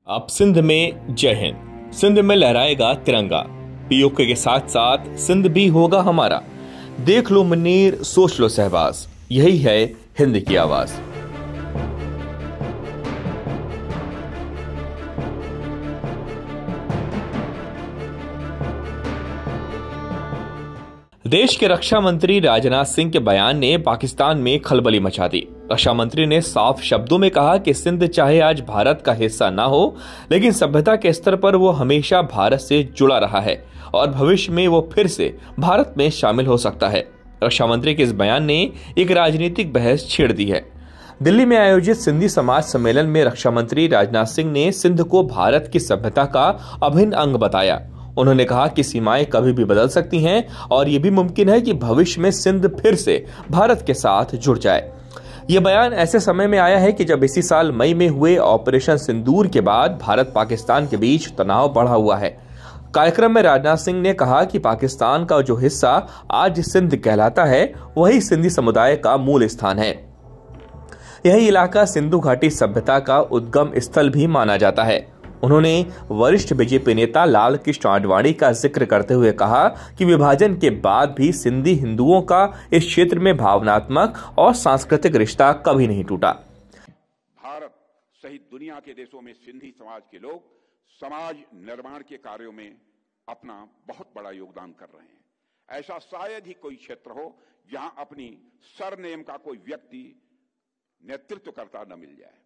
अब सिंध में जय हिंद। सिंध में लहराएगा तिरंगा। पीओके के साथ साथ सिंध भी होगा हमारा। देख लो मुन्नीर, सोच लो सहबाज, यही है हिंद की आवाज। देश के रक्षा मंत्री राजनाथ सिंह के बयान ने पाकिस्तान में खलबली मचा दी। रक्षा मंत्री ने साफ शब्दों में कहा कि सिंध चाहे आज भारत का हिस्सा ना हो, लेकिन सभ्यता के स्तर पर वो हमेशा भारत से जुड़ा रहा है और भविष्य में वो फिर से भारत में शामिल हो सकता है। रक्षा मंत्री के इस बयान ने एक राजनीतिक बहस छेड़ दी है। दिल्ली में आयोजित सिंधी समाज सम्मेलन में रक्षा मंत्री राजनाथ सिंह ने सिंध को भारत की सभ्यता का अभिन्न अंग बताया। उन्होंने कहा कि सीमाएं कभी भी बदल सकती हैं और ये भी मुमकिन है कि भविष्य में सिंध फिर से भारत के साथ जुड़ जाए। यह बयान ऐसे समय में आया है कि जब इसी साल मई में हुए ऑपरेशन सिंदूर के बाद भारत पाकिस्तान के बीच तनाव बढ़ा हुआ है। कार्यक्रम में राजनाथ सिंह ने कहा कि पाकिस्तान का जो हिस्सा आज सिंध कहलाता है, वही सिंधी समुदाय का मूल स्थान है। यही इलाका सिंधु घाटी सभ्यता का उद्गम स्थल भी माना जाता है। उन्होंने वरिष्ठ बीजेपी नेता लाल कृष्ण आडवाणी का जिक्र करते हुए कहा कि विभाजन के बाद भी सिंधी हिंदुओं का इस क्षेत्र में भावनात्मक और सांस्कृतिक रिश्ता कभी नहीं टूटा। भारत सहित दुनिया के देशों में सिंधी समाज के लोग समाज निर्माण के कार्यों में अपना बहुत बड़ा योगदान कर रहे हैं। ऐसा शायद ही कोई क्षेत्र हो जहां अपनी सरनेम का कोई व्यक्ति नेतृत्वकर्ता न मिल जाए।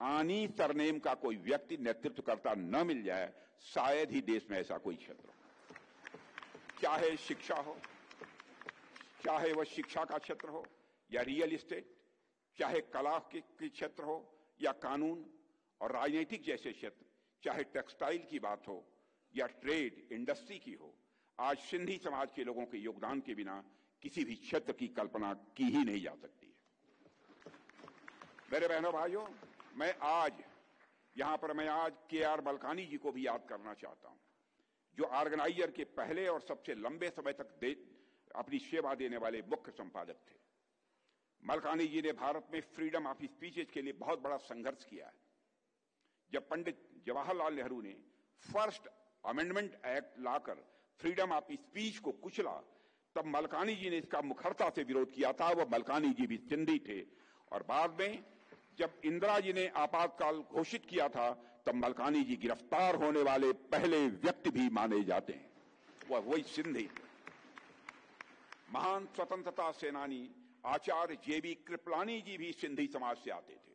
आनी सरनेम का कोई व्यक्ति नेतृत्वकर्ता न मिल जाए, शायद ही देश में ऐसा कोई क्षेत्र हो। चाहे शिक्षा हो, चाहे वह शिक्षा का क्षेत्र हो या रियल एस्टेट, चाहे कला के क्षेत्र हो या कानून और राजनीतिक जैसे क्षेत्र, चाहे टेक्सटाइल की बात हो या ट्रेड इंडस्ट्री की हो, आज सिंधी समाज के लोगों के योगदान के बिना किसी भी क्षेत्र की कल्पना की ही नहीं जा सकती है। मेरे बहनों भाइयों, मैं आज के.आर. बलकानी जी को भी याद करना चाहता हूं, जो ऑर्गेनाइजर के पहले और सबसे लंबे समय तक अपनी सेवा देने वाले मुख्य संपादक थे। बलकानी जी ने भारत में फ्रीडम ऑफ स्पीच के लिए बहुत बड़ा संघर्ष किया है। जब पंडित जवाहरलाल नेहरू ने first amendment act locker freedom of speech को कुचला, तब बलकानी जी ने इसका मुखरता से विरोध किया था। वह बलकानी जी भी सिंधी थे और बाद में जब इंदिरा जी ने आपातकाल घोषित किया था, तब बलकानी जी गिरफ्तार होने वाले पहले व्यक्ति भी माने जाते हैं। वह वही सिंधी थे। महान स्वतंत्रता सेनानी आचार्य जे.बी. कृपलानी जी भी सिंधी समाज से आते थे।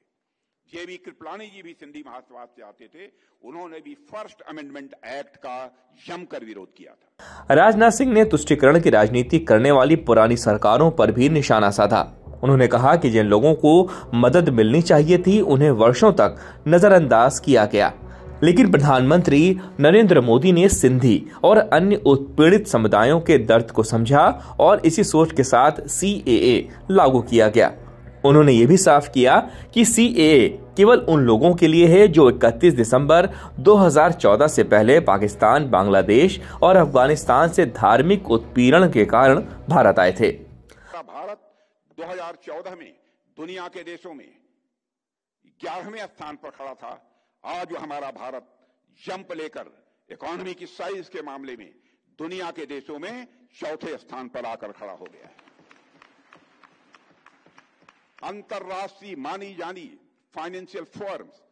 जे.बी. कृपलानी जी भी सिंधी महासमाज से आते थे। उन्होंने भी फर्स्ट अमेंडमेंट एक्ट का जमकर विरोध किया था। राजनाथ सिंह ने तुष्टीकरण की राजनीति करने वाली पुरानी सरकारों पर भी निशाना साधा। उन्होंने कहा कि जिन लोगों को मदद मिलनी चाहिए थी, उन्हें वर्षों तक नजरअंदाज किया गया, लेकिन प्रधानमंत्री नरेंद्र मोदी ने सिंधी और अन्य उत्पीड़ित समुदायों के दर्द को समझा और इसी सोच के साथ CAA लागू किया गया। उन्होंने ये भी साफ किया कि CAA केवल उन लोगों के लिए है जो 31 दिसंबर 2014 से पहले पाकिस्तान, बांग्लादेश और अफगानिस्तान से धार्मिक उत्पीड़न के कारण भारत आए थे। भारत 2014 में दुनिया के देशों में 11वें स्थान पर खड़ा था। आज हमारा भारत जंप लेकर इकोनॉमी की साइज के मामले में दुनिया के देशों में चौथे स्थान पर आकर खड़ा हो गया है। अंतरराष्ट्रीय मानी जानी फाइनेंशियल फर्म्स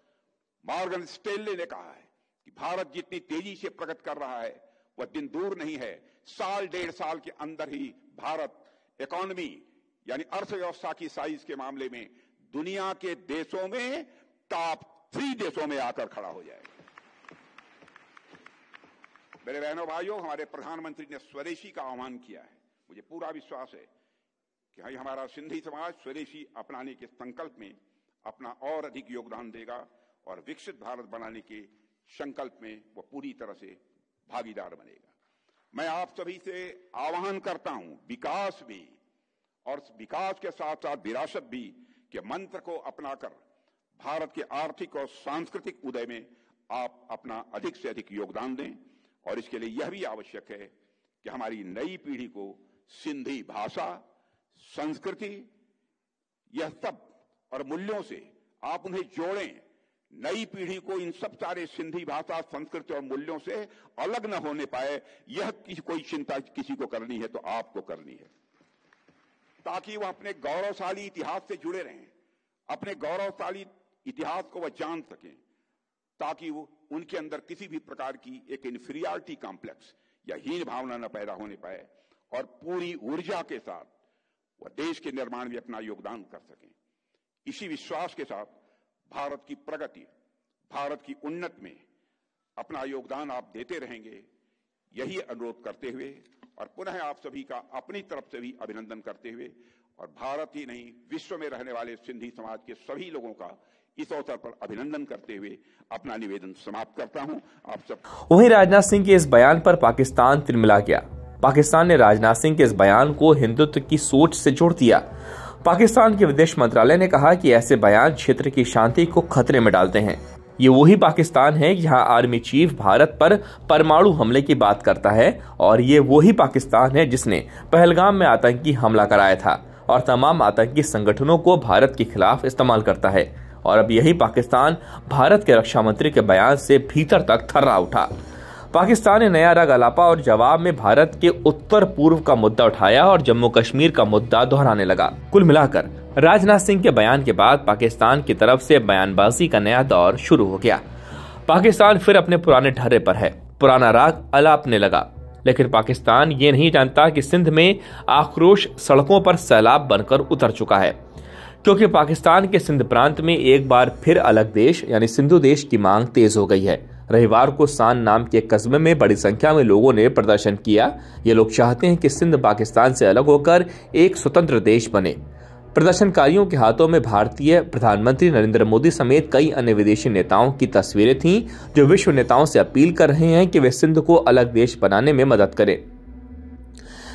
मॉर्गन स्टैनले ने कहा है कि भारत जितनी तेजी से प्रगति कर रहा है, वह दिन दूर नहीं है, साल डेढ़ साल के अंदर ही भारत इकोनॉमी यानी अर्थव्यवस्था की साइज के मामले में दुनिया के देशों में टॉप 3 देशों में आकर खड़ा हो जाएगा। मेरे बहनों भाइयों, हमारे प्रधानमंत्री ने स्वदेशी का आह्वान किया है। मुझे पूरा विश्वास है कि हमारा सिंधी समाज स्वदेशी अपनाने के संकल्प में अपना और अधिक योगदान देगा और विकसित भारत बनाने के संकल्प में वह पूरी तरह से भागीदार बनेगा। मैं आप सभी से आह्वान करता हूं, विकास भी और विकास के साथ साथ विरासत भी के मंत्र को अपनाकर भारत के आर्थिक और सांस्कृतिक उदय में आप अपना अधिक से अधिक योगदान दें। और इसके लिए यह भी आवश्यक है कि हमारी नई पीढ़ी को सिंधी भाषा, संस्कृति, यह सब और मूल्यों से आप उन्हें जोड़ें, नई पीढ़ी को इन सब सारे सिंधी भाषा, संस्कृति और मूल्यों से अलग न होने पाए, यह कोई चिंता किसी को करनी है तो आपको करनी है, ताकि वह अपने गौरवशाली इतिहास से जुड़े रहें, अपने गौरवशाली इतिहास को वह जान सकें, ताकि वो उनके अंदर किसी भी प्रकार की एक इंफीरियरिटी कॉम्प्लेक्स या हीन भावना न पैदा होने पाए और पूरी ऊर्जा के साथ वह देश के निर्माण में अपना योगदान कर सकें। इसी विश्वास के साथ भारत की प्रगति, भारत की उन्नति में अपना योगदान आप देते रहेंगे, यही अनुरोध करते हुए और पुनः आप सभी का अपनी तरफ से भी अभिनंदन करते हुए और भारत ही नहीं विश्व में रहने वाले सिंधी समाज के सभी लोगों का इस अवसर पर अभिनंदन करते हुए अपना निवेदन समाप्त करता हूं। आप सब। वहीं राजनाथ सिंह के इस बयान पर पाकिस्तान तिलमिला गया। पाकिस्तान ने राजनाथ सिंह के इस बयान को हिंदुत्व की सोच से जोड़ दिया। पाकिस्तान के विदेश मंत्रालय ने कहा कि ऐसे बयान क्षेत्र की शांति को खतरे में डालते हैं। ये वही पाकिस्तान है जहां आर्मी चीफ भारत पर परमाणु हमले की बात करता है और ये वही पाकिस्तान है जिसने पहलगाम में आतंकी हमला कराया था और तमाम आतंकी संगठनों को भारत के खिलाफ इस्तेमाल करता है। और अब यही पाकिस्तान भारत के रक्षा मंत्री के बयान से भीतर तक थर्रा उठा। पाकिस्तान ने नया रंग अलापा और जवाब में भारत के उत्तर पूर्व का मुद्दा उठाया और जम्मू कश्मीर का मुद्दा दोहराने लगा। कुल मिलाकर राजनाथ सिंह के बयान के बाद पाकिस्तान की तरफ से बयानबाजी का नया दौर शुरू हो गया। पाकिस्तान फिर अपने पुराने ढर्रे पर है, पुराना राग अलापने लगा। लेकिन पाकिस्तान ये नहीं जानता कि सिंध में आक्रोश सड़कों पर सैलाब बनकर उतर चुका है, क्योंकि पाकिस्तान के सिंध प्रांत में एक बार फिर अलग देश यानी सिंधु देश की मांग तेज हो गई है। रविवार को सान नाम के एक कस्बे में बड़ी संख्या में लोगों ने प्रदर्शन किया। ये लोग चाहते हैं कि सिंध पाकिस्तान से अलग होकर एक स्वतंत्र देश बने। प्रदर्शनकारियों के हाथों में भारतीय प्रधानमंत्री नरेंद्र मोदी समेत कई अन्य विदेशी नेताओं की तस्वीरें थीं, जो विश्व नेताओं से अपील कर रहे हैं कि वे सिंध को अलग देश बनाने में मदद करें।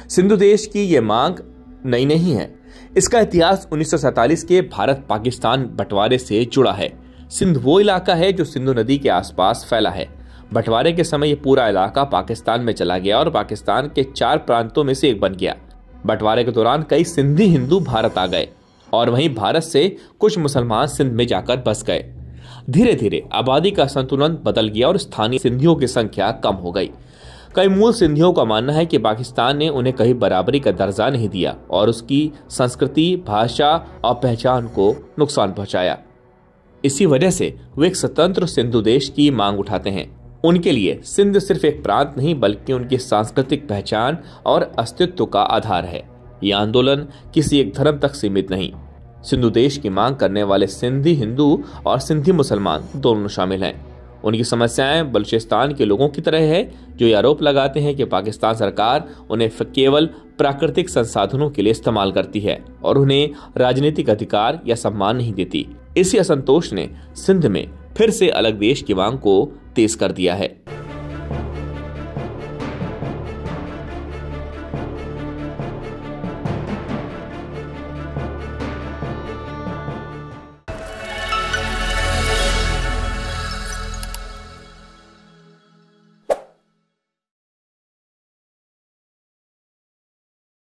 सिंधु देश की ये मांग नई नहीं है। इसका इतिहास 1947 के भारत पाकिस्तान बंटवारे से जुड़ा है। सिंध वो इलाका है जो सिंधु नदी के आसपास फैला है। बंटवारे के समय ये पूरा इलाका पाकिस्तान में चला गया और पाकिस्तान के 4 प्रांतों में से एक बन गया। बंटवारे के दौरान कई सिंधी हिंदू भारत आ गए और वहीं भारत से कुछ मुसलमान सिंध में जाकर बस गए। धीरे धीरे आबादी का संतुलन बदल गया और स्थानीय सिंधियों की संख्या कम हो गई। कई मूल सिंधियों का मानना है कि पाकिस्तान ने उन्हें कहीं बराबरी का दर्जा नहीं दिया और उसकी संस्कृति, भाषा और पहचान को नुकसान पहुंचाया। इसी वजह से वे एक स्वतंत्र सिंधु देश की मांग उठाते हैं। उनके लिए सिंध सिर्फ एक प्रांत नहीं बल्कि उनकी सांस्कृतिक पहचान और अस्तित्व का आधार है। यह आंदोलन किसी एक धर्म तक सीमित नहीं। सिंधु देश की मांग करने वाले सिंधी हिंदू और सिंधी मुसलमान दोनों शामिल हैं। उनकी समस्याएं बलूचिस्तान के लोगों की तरह है, जो ये आरोप लगाते हैं कि पाकिस्तान सरकार उन्हें केवल प्राकृतिक संसाधनों के लिए इस्तेमाल करती है और उन्हें राजनीतिक अधिकार या सम्मान नहीं देती। इसी असंतोष ने सिंध में फिर से अलग देश की मांग को तेज कर दिया है।